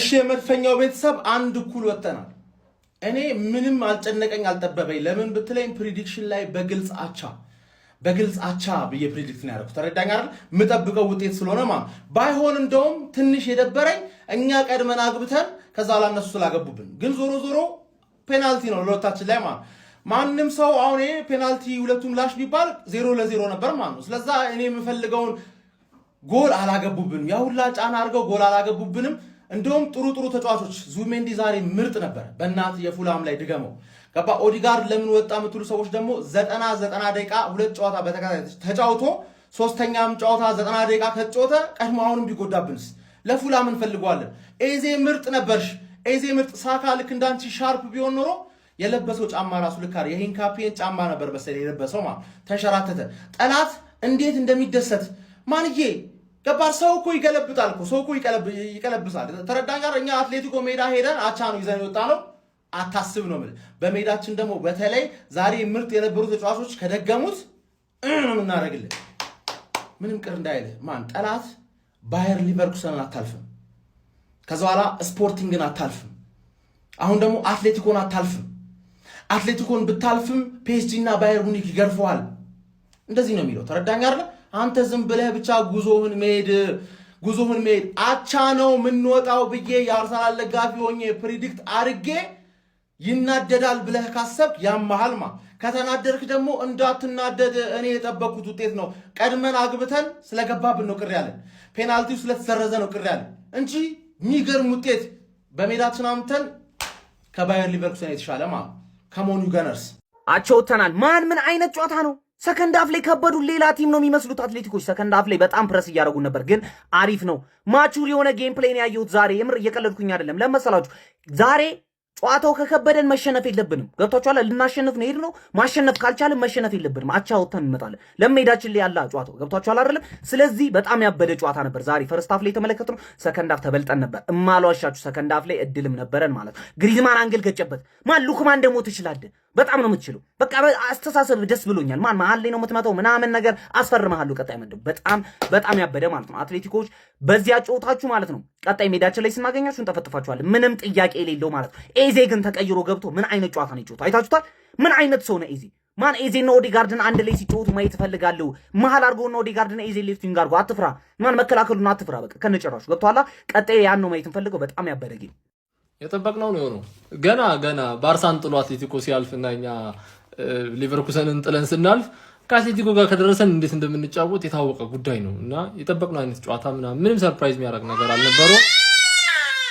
እሺ የመድፈኛው ቤተሰብ አንድ እኩል ወጥተናል። እኔ ምንም አልጨነቀኝ አልጠበበኝ። ለምን ብትለኝ ፕሪዲክሽን ላይ በግልጽ አቻ ብዬ ፕሪዲክት ነው ያደረኩት። ተረዳኝ አይደል? የምጠብቀው ውጤት ስለሆነ ባይሆን እንደውም ትንሽ የደበረኝ እኛ ቀድመን አግብተን ከዛ ላ እነሱ ስላገቡብን፣ ግን ዞሮ ፔናልቲ ነው ለሁለታችን ላይ ማንም ሰው አሁን ፔናልቲ ሁለቱም ላሽ ቢባል 0-0 ነበር ነው። ስለዛ እኔ የምፈልገውን ጎል አላገቡብንም። ያ ሁላ ጫና አድርገው ጎል አላገቡብንም። እንደውም ጥሩ ተጫዋቾች ዙሜንዲ ዛሬ ምርጥ ነበር። በእናት የፉላም ላይ ድገመው ገባ። ኦዲጋርድ ለምን ወጣ የምትሉ ሰዎች ደግሞ 90 ደቂቃ ሁለት ጨዋታ በተከታታይ ተጫውቶ ሶስተኛም ጨዋታ 90 ደቂቃ ከተጫወተ ቀድሞ አሁንም ቢጎዳብንስ ለፉላም እንፈልገዋለን። ኤዜ ምርጥ ነበርሽ። ኤዜ ምርጥ ሳካ ልክ እንዳንቺ ሻርፕ ቢሆን ኖሮ የለበሰው ጫማ ራሱ ልካር የሂንካፒን ጫማ ነበር መሰለኝ የለበሰው ተንሸራተተ። ጠላት እንዴት እንደሚደሰት ማንዬ ገባር። ሰው እኮ ይገለብጣል እኮ ሰው እኮ ይቀለብሳል። ተረዳኝ ጋር እኛ አትሌቲኮ ሜዳ ሄደን አቻ ነው ይዘን የወጣ ነው። አታስብ ነው ማለት በሜዳችን ደግሞ በተለይ ዛሬ ምርጥ የነበሩ ተጫዋቾች ከደገሙት እናደርግልን ምንም ቅር እንዳይልህ ጠላት ባየር ሊቨርኩሰንን አታልፍም። ከዛ በኋላ ስፖርቲንግን አታልፍም። አሁን ደግሞ አትሌቲኮን አታልፍም። አትሌቲኮን ብታልፍም ፒኤስጂ እና ባየር ሙኒክ ይገርፈዋል። እንደዚህ ነው የሚለው። ተረዳኝ አይደል? አንተ ዝም ብለህ ብቻ ጉዞህን መሄድ አቻ ነው የምንወጣው ብዬ የአርሰናል ደጋፊ ሆኜ ፕሪዲክት አድርጌ ይናደዳል ብለህ ካሰብክ ያመሃል ከተናደድክ ደግሞ እንዳትናደድ እኔ የጠበቅኩት ውጤት ነው። ቀድመን አግብተን ስለገባብን ነው ቅር ያለን፣ ፔናልቲው ስለተሰረዘ ነው ቅር ያለን እንጂ የሚገርም ውጤት በሜዳችን አምተን ከባየር ሊቨርኩሰን የተሻለ ከሞኑ ገነርስ አቸውተናል። ምን አይነት ጨዋታ ነው? ሰከንድ አፍ ላይ ከበዱ። ሌላ ቲም ነው የሚመስሉት አትሌቲኮች። ሰከንድ አፍ ላይ በጣም ፕረስ እያደረጉ ነበር፣ ግን አሪፍ ነው። ማቹር የሆነ ጌም ፕሌይ ነው ያየሁት ዛሬ። የምር እየቀለድኩኝ አይደለም። ለመሰላችሁ ዛሬ ጨዋታው ከከበደን መሸነፍ የለብንም። ገብታችኋል? ልናሸንፍ ነው ሄድ ነው። ማሸነፍ ካልቻለን መሸነፍ የለብንም። አቻ ወጥተን እንመጣለን። ለሜዳችን ላይ ያለ ጨዋታው ገብታችኋል አይደለም? ስለዚህ በጣም ያበደ ጨዋታ ነበር ዛሬ። ፈርስት አፍ ላይ የተመለከትነው ሰከንድ አፍ ተበልጠን ነበር። እማሏሻችሁ ሰከንድ አፍ ላይ እድልም ነበረን ማለት ነው። ግሪዝማን አንግል ገጨበት። ሉክማን ደግሞ ትችላለህ። በጣም ነው የምትችለው። በቃ አስተሳሰብ ደስ ብሎኛል። መሀል ላይ ነው የምትመጣው ምናምን ነገር አስፈርመሃለሁ። ቀጣይ ምንድነው በጣም ያበደ ማለት ነው። አትሌቲኮች በዚያ ጨዋታችሁ ማለት ነው ቀጣይ ሜዳችን ላይ ስናገኛችሁ እንጠፈጥፋችኋለን። ምንም ጥያቄ የሌለው ማለት ነው። ኤዜ ግን ተቀይሮ ገብቶ ምን አይነት ጨዋታ ነው የጨዋታው? አይታችሁታል? ምን አይነት ሰው ነው ኤዜ? ኤዜና ኦዲጋርድን አንድ ላይ ሲጫወቱ ማየት እፈልጋለሁ። መሀል አድርጎና ኦዲጋርድና ኤዜ ሌፍቲንግ አድርጎ አትፍራ። መከላከሉን አትፍራ። በቃ ከነጨራሹ ገብቷላ። ቀጣይ ያን ነው ማየት እንፈልገው። በጣም ያበደ ጌም የጠበቅነው ነው የሆነው። ገና ባርሳን ጥሎ አትሌቲኮ ሲያልፍና እኛ ሊቨርኩሰንን ጥለን ስናልፍ ከአትሌቲኮ ጋር ከደረሰን እንዴት እንደምንጫወት የታወቀ ጉዳይ ነው እና የጠበቅነው አይነት ጨዋታ ምንም ሰርፕራይዝ የሚያደርግ ነገር አልነበረው።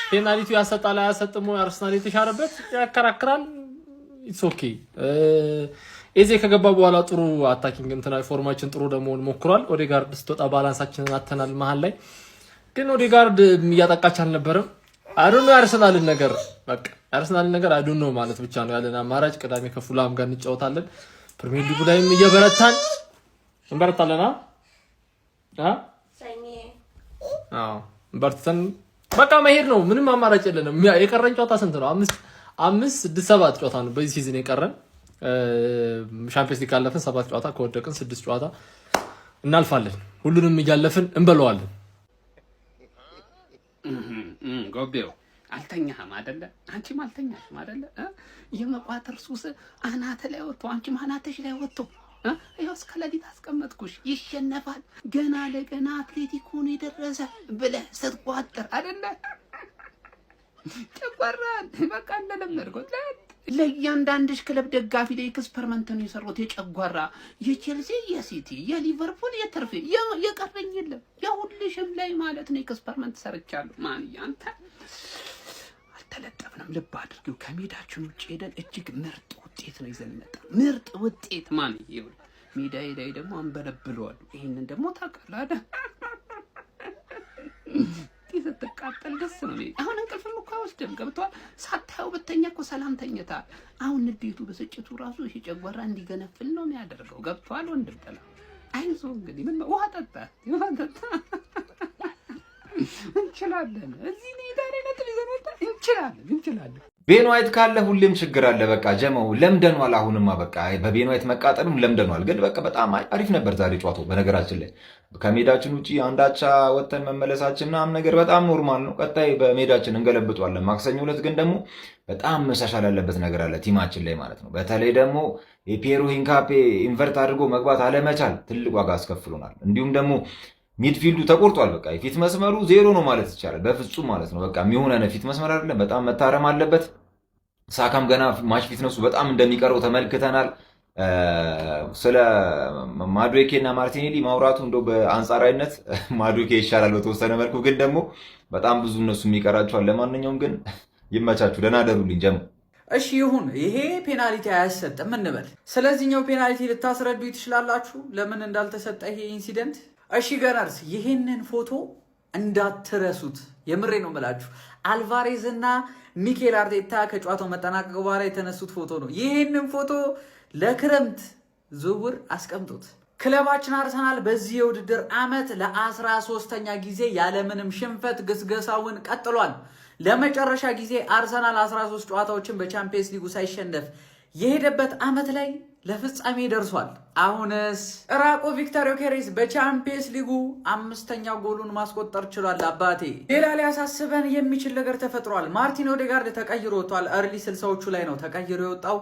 ፔናልቲው ያሰጣል አያሰጥም አርሰናል የተሻረበት ያከራክራል። ኢትስ ኦኬ። ኤዜ ከገባ በኋላ ጥሩ አታኪንግ ፎርማችን ጥሩ ደግሞ ሞክሯል። ኦዴጋርድ ስትወጣ ባላንሳችንን አተናል። መሀል ላይ ግን ኦዴጋርድ እያጠቃች አልነበረም። አዶኖ አርሰናልን ነገር አዶኖ ማለት ብቻ ነው ያለን አማራጭ። ቅዳሜ ከፉላም ጋር እንጫወታለን። ፕሪሚየር ሊጉ ላይም እየበረታን እንበረታለና በርተን በቃ መሄድ ነው። ምንም አማራጭ የለንም። የቀረን ጨዋታ ስንት ነው? 5-6-7 ጨዋታ ነው በዚህ ሲዝን የቀረን። ሻምፒዮንስ ሊግ ካለፍን 7 ጨዋታ ከወደቅን 6 ጨዋታ እናልፋለን። ሁሉንም እያለፍን እንበለዋለን። ጎቤው አልተኛህም አይደለ? አንቺም አልተኛሽም አይደለ? የመቋጠር ሱስ አናተ ላይ ወጥቶ አንቺም አናተሽ ላይ ወጥቶ ይኸው እስከ ሌሊት አስቀመጥኩሽ። ይሸነፋል ገና ለገና አትሌቲኮን የደረሰ ብለህ ስትቋጠር አይደለ? ጨጓራን በቃ እንደለመድከው ለእያንዳንድሽ ክለብ ደጋፊ ላይ ኤክስፐሪመንት ነው የሰሩት። የጨጓራ የቼልሲ፣ የሲቲ፣ የሊቨርፑል፣ የተርፌ የቀረኝ የለም። የሁልሽም ላይ ማለት ነው ኤክስፐሪመንት ሰርቻለሁ። አንተ አልተለጠፍንም። ልብ አድርጊው። ከሜዳችን ውጭ ሄደን እጅግ ምርጥ ውጤት ነው ይዘን መጣ። ምርጥ ውጤት ይሁን ሜዳዬ ላይ ደግሞ አንበለብለዋል። ይሄንን ደግሞ ታውቃለህ አይደል? ስትቃጠል ደስ ነው። አሁን እንቅልፍም እኮ አይወስድም። ገብቷል? ሳታየው ብተኛ እኮ ሰላም ተኝታል። አሁን ንዴቱ በስጭቱ ራሱ ይሄ ጨጓራ እንዲገነፍል ነው የሚያደርገው። ገብቷል? ወንድም ጥላ አይዞህ እንግዲህ ምን ውሃ ጠጣ እንችላለን። እዚህ ሜዳ ላይ ነጥብ ይዘን ወጣ እንችላለን። ቤን ዋይት ካለ ሁሌም ችግር አለ። በቃ ጀማው ለምደኗል። አሁንማ በቃ በቤን ዋይት መቃጠሉም ለምደኗል። ግን በቃ በጣም አሪፍ ነበር ዛሬ ጨዋታው። በነገራችን ላይ ከሜዳችን ውጪ አንዳቻ ወጥተን መመለሳችን ምናምን ነገር በጣም ኖርማል ነው። ቀጣይ በሜዳችን እንገለብጧለን። ማክሰኞ ዕለት ግን ደግሞ በጣም መሻሻል ያለበት ነገር አለ ቲማችን ላይ ማለት ነው። በተለይ ደግሞ የፒየሮ ሂንካፔ ኢንቨርት አድርጎ መግባት አለመቻል ትልቅ ዋጋ አስከፍሎናል። እንዲሁም ደግሞ ሚድፊልዱ ተቆርጧል። በቃ የፊት መስመሩ ዜሮ ነው ማለት ይቻላል። በፍጹም ማለት ነው። በቃ የሚሆነ ፊት መስመር አይደለም። በጣም መታረም አለበት። ሳካም ገና ማች ፊትነሱ በጣም እንደሚቀረው ተመልክተናል። ስለ ማዱኬ እና ማርቲኔሊ ማውራቱ እንደው በአንጻራዊነት ማዱኬ ይሻላል በተወሰነ መልኩ፣ ግን ደግሞ በጣም ብዙ እነሱ የሚቀራቸዋል። ለማንኛውም ግን ይመቻችሁ፣ ደህና ደሩልኝ ጀም። እሺ ይሁን፣ ይሄ ፔናልቲ አያሰጥም እንበል። ስለዚህኛው ፔናልቲ ልታስረዱ ትችላላችሁ ለምን እንዳልተሰጠ ይሄ ኢንሲደንት? እሺ ገናርስ ይሄንን ፎቶ እንዳትረሱት፣ የምሬ ነው የምላችሁ። አልቫሬዝ እና ሚኬል አርቴታ ከጨዋታው መጠናቀቅ በኋላ የተነሱት ፎቶ ነው። ይህንን ፎቶ ለክረምት ዝውውር አስቀምጡት። ክለባችን አርሰናል በዚህ የውድድር ዓመት ለ13ኛ ጊዜ ያለምንም ሽንፈት ግስገሳውን ቀጥሏል። ለመጨረሻ ጊዜ አርሰናል 13 ጨዋታዎችን በቻምፒየንስ ሊጉ ሳይሸነፍ የሄደበት ዓመት ላይ ለፍጻሜ ደርሷል። አሁንስ ራቆ ቪክቶር ዮኬሬስ በቻምፒየንስ ሊጉ 5ኛ ጎሉን ማስቆጠር ችሏል። አባቴ ሌላ ሊያሳስበን የሚችል ነገር ተፈጥሯል። ማርቲን ኦዴጋርድ ተቀይሮ ወጥቷል። እርሊ 60ዎቹ ላይ ነው ተቀይሮ የወጣው።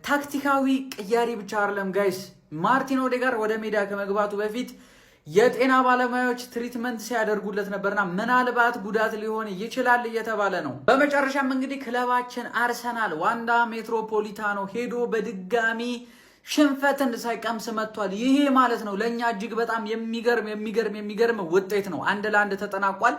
ታክቲካዊ ቅያሪ ብቻ አይደለም ጋይስ። ማርቲን ኦዴጋርድ ወደ ሜዳ ከመግባቱ በፊት የጤና ባለሙያዎች ትሪትመንት ሲያደርጉለት ነበርና ምናልባት ጉዳት ሊሆን ይችላል እየተባለ ነው። በመጨረሻም እንግዲህ ክለባችን አርሰናል ዋንዳ ሜትሮፖሊታኖ ሄዶ በድጋሚ ሽንፈትን ሳይቀምስ መጥቷል። ይሄ ማለት ነው ለእኛ እጅግ በጣም የሚገርም ውጤት ነው። 1-1 ተጠናቋል።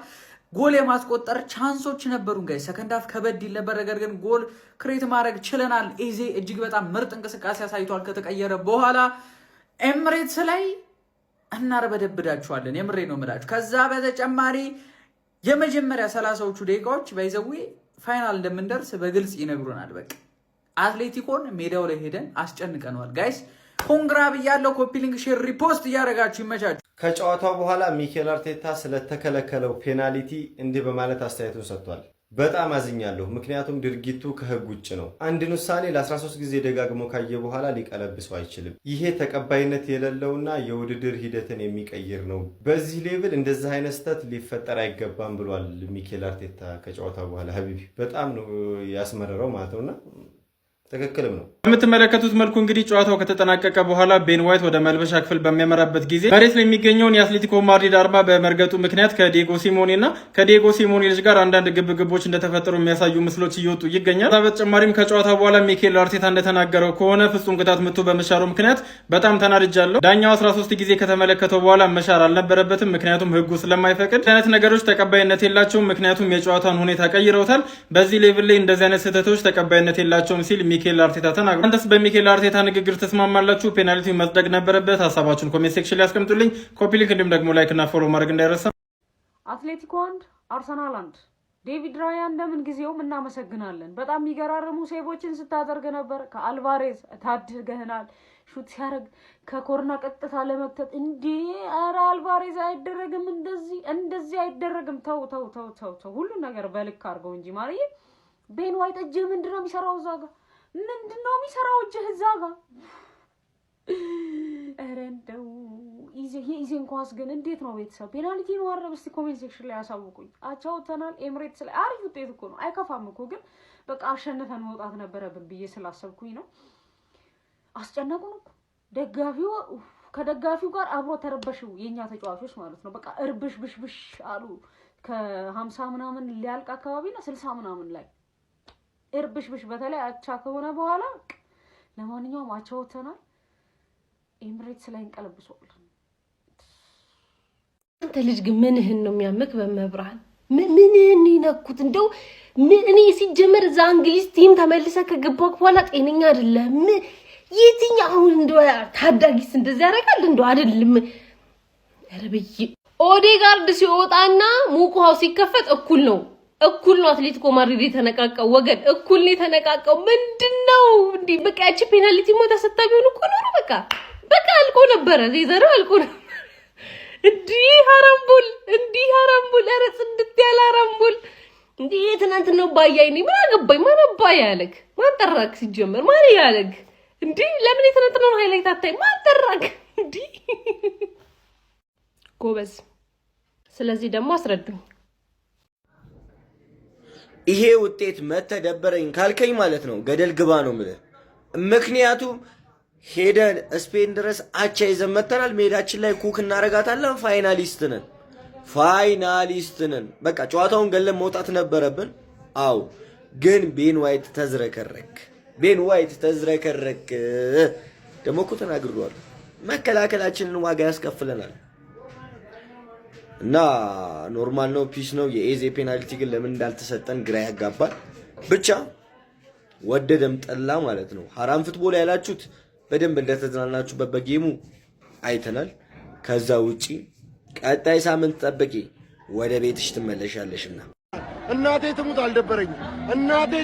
ጎል የማስቆጠር ቻንሶች ነበሩን ጋይ። ሰከንድ ሃፍ ከበድ ይል ነበር፣ ነገር ግን ጎል ክሬት ማድረግ ችለናል። ኢዜ እጅግ በጣም ምርጥ እንቅስቃሴ አሳይቷል ከተቀየረ በኋላ። ኤምሬትስ ላይ እናርበደብዳችኋለን፣ የምሬ ነው የምላችሁ። ከዛ በተጨማሪ የመጀመሪያ 30ዎቹ ደቂቃዎች ባይዘዌ ፋይናል እንደምንደርስ በግልጽ ይነግሩናል። በቃ አትሌቲኮን ሜዳው ላይ ሄደን አስጨንቀነዋል ጋይስ። ኮንግራ ብያለው። ኮፒ ሊንክ፣ ሼር፣ ሪፖስት እያደረጋችሁ ይመቻችሁ። ከጨዋታው በኋላ ሚኬል አርቴታ ስለተከለከለው ፔናልቲ እንዲህ በማለት አስተያየቱን ሰጥቷል። በጣም አዝኛለሁ፣ ምክንያቱም ድርጊቱ ከህግ ውጭ ነው። አንድን ውሳኔ ለ13 ጊዜ ደጋግሞ ካየ በኋላ ሊቀለብሰው አይችልም። ይሄ ተቀባይነት የሌለውና የውድድር ሂደትን የሚቀይር ነው። በዚህ ሌቭል እንደዚህ አይነት ስህተት ሊፈጠር አይገባም ብሏል ሚኬል አርቴታ ከጨዋታው በኋላ። ሀቢቢ በጣም ነው ያስመረረው ማለት ነውና ትክክልም ነው። በምትመለከቱት መልኩ እንግዲህ ጨዋታው ከተጠናቀቀ በኋላ ቤን ዋይት ወደ መልበሻ ክፍል በሚያመራበት ጊዜ መሬት ላይ የሚገኘውን የአትሌቲኮ ማድሪድ አርማ በመርገጡ ምክንያት ከዲየጎ ሲሞኔ እና ከዲየጎ ሲሞኔ ልጅ ጋር አንዳንድ ግብግቦች እንደተፈጠሩ የሚያሳዩ ምስሎች እየወጡ ይገኛል። በተጨማሪም ከጨዋታ በኋላ ሚኬል አርቴታ እንደተናገረው ከሆነ ፍጹም ቅጣት ምቱ በመሻሩ ምክንያት በጣም ተናድጃለሁ። ዳኛው 13 ጊዜ ከተመለከተው በኋላ መሻር አልነበረበትም፣ ምክንያቱም ህጉ ስለማይፈቅድ። አይነት ነገሮች ተቀባይነት የላቸውም፣ ምክንያቱም የጨዋታውን ሁኔታ ቀይረውታል። በዚህ ሌቭል ላይ እንደዚህ አይነት ስህተቶች ተቀባይነት የላቸውም ሲል ሚኬል አርቴታ ተናግሯል። አንተስ በሚኬል አርቴታ ንግግር ተስማማላችሁ? ፔናልቲ መጽደቅ ነበረበት? ሀሳባችሁን ኮሜንት ሴክሽን ላይ ያስቀምጡልኝ። ኮፒ ሊንክ እንዲሁም ደግሞ ላይክ እና ፎሎ ማድረግ እንዳይረሳ። አትሌቲኮ 1 አርሰናል 1። ዴቪድ ራያ እንደምን ጊዜውም እናመሰግናለን። በጣም የሚገራርሙ ሴቦችን ስታደርግ ነበር። ከአልቫሬዝ ታድገህናል። ሹት ሲያደርግ ከኮርና ቀጥታ ለመክተት እንዴ! ኧረ አልቫሬዝ አይደረግም፣ እንደዚህ አይደረግም። ተው ሁሉን ነገር በልክ አድርገው እንጂ ማርዬ። ቤን ዋይት እጅህ ምንድነው የሚሰራው እዛ ጋር? ምንድነው የሚሰራው እጅህ እዛ ጋር? ኧረ እንደው ኢዜን ኳስ ግን እንዴት ነው ቤተሰብ? ፔናልቲ ነው አይደል? እስቲ ኮሜንት ሴክሽን ላይ ያሳውቁኝ። አቻውተናል። ኤምሬትስ ላይ አሪፍ ውጤት እኮ ነው፣ አይከፋም እኮ። ግን በቃ አሸንፈን መውጣት ነበረብን ብዬ ስላሰብኩኝ ነው። አስጨነቁን እኮ ደጋፊው፣ ከደጋፊው ጋር አብሮ ተረበሽው የኛ ተጫዋቾች ማለት ነው። በቃ እርብሽ አሉ። ከ50 ምናምን ሊያልቅ አካባቢና 60 ምናምን ላይ እርብሽ በተለይ አቻ ከሆነ በኋላ። ለማንኛውም አቻውተናል። ኤምሬትስ ላይ እንቀለብሰዋል። አንተ ልጅ ግን ምንህን ነው የሚያምክ? በመብራን ምንህን ይነኩት? እንደው እኔ ሲጀመር እዛ እንግሊዝ ቲም ተመልሰ ከገባክ በኋላ ጤነኛ አይደለም። የትኛው አሁን እንደው ታዳጊስ እንደዚህ ያደርጋል? እንደው አይደለም። ረብይ ኦዴጋርድ ሲወጣና ሙቁሃው ሲከፈት እኩል ነው አትሌቲኮ ማድሪድ የተነቃቀው ወገን፣ እኩል ነው የተነቃቀው። ምንድነው እንዴ? በቃ እቺ ፔናልቲ ሞታ ሰጣቢው እኮ ነው። በቃ አልቆ ነበረ፣ ዜዘሩ አልቆ ነበር። እንዲህ ሀራምቡል ኧረ ጽድት ያለ ሀራምቡል እንዴ ትናንትናው ባያይ ነኝ ምን አገባኝ? ማን አባይ ያለክ? ማን ጠራክ? ሲጀመር ማን ያለክ? እንዴ ለምን የትናንትናው ሃይላይት አታይ? ማን ጠራክ? እንዴ ጎበዝ። ስለዚህ ደግሞ አስረዱኝ። ይሄ ውጤት መተደበረኝ ካልከኝ ማለት ነው ገደል ግባ ነው የምልህ። ምክንያቱም ሄደን ስፔን ድረስ አቻ ይዘን መተናል። ሜዳችን ላይ ኩክ እናረጋታለን። ፋይናሊስት ነን። በቃ ጨዋታውን ገለን መውጣት ነበረብን። አው ግን ቤን ዋይት ተዝረከረክ። ደግሞ እኮ ተናግሯል። መከላከላችንን ዋጋ ያስከፍለናል። እና ኖርማል ነው፣ ፒስ ነው። የኤዜ ፔናልቲ ግን ለምን እንዳልተሰጠን ግራ ያጋባል። ብቻ ወደደም ጠላ ማለት ነው። ሀራም ፉትቦል ያላችሁት በደንብ እንደተዝናናችሁበት በጌሙ አይተናል። ከዛ ውጪ ቀጣይ ሳምንት ጠብቂ፣ ወደ ቤትሽ ትመለሻለሽና። እናቴ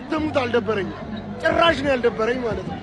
ትሙት አልደበረኝም። ጭራሽ ነው ያልደበረኝ ማለት ነው።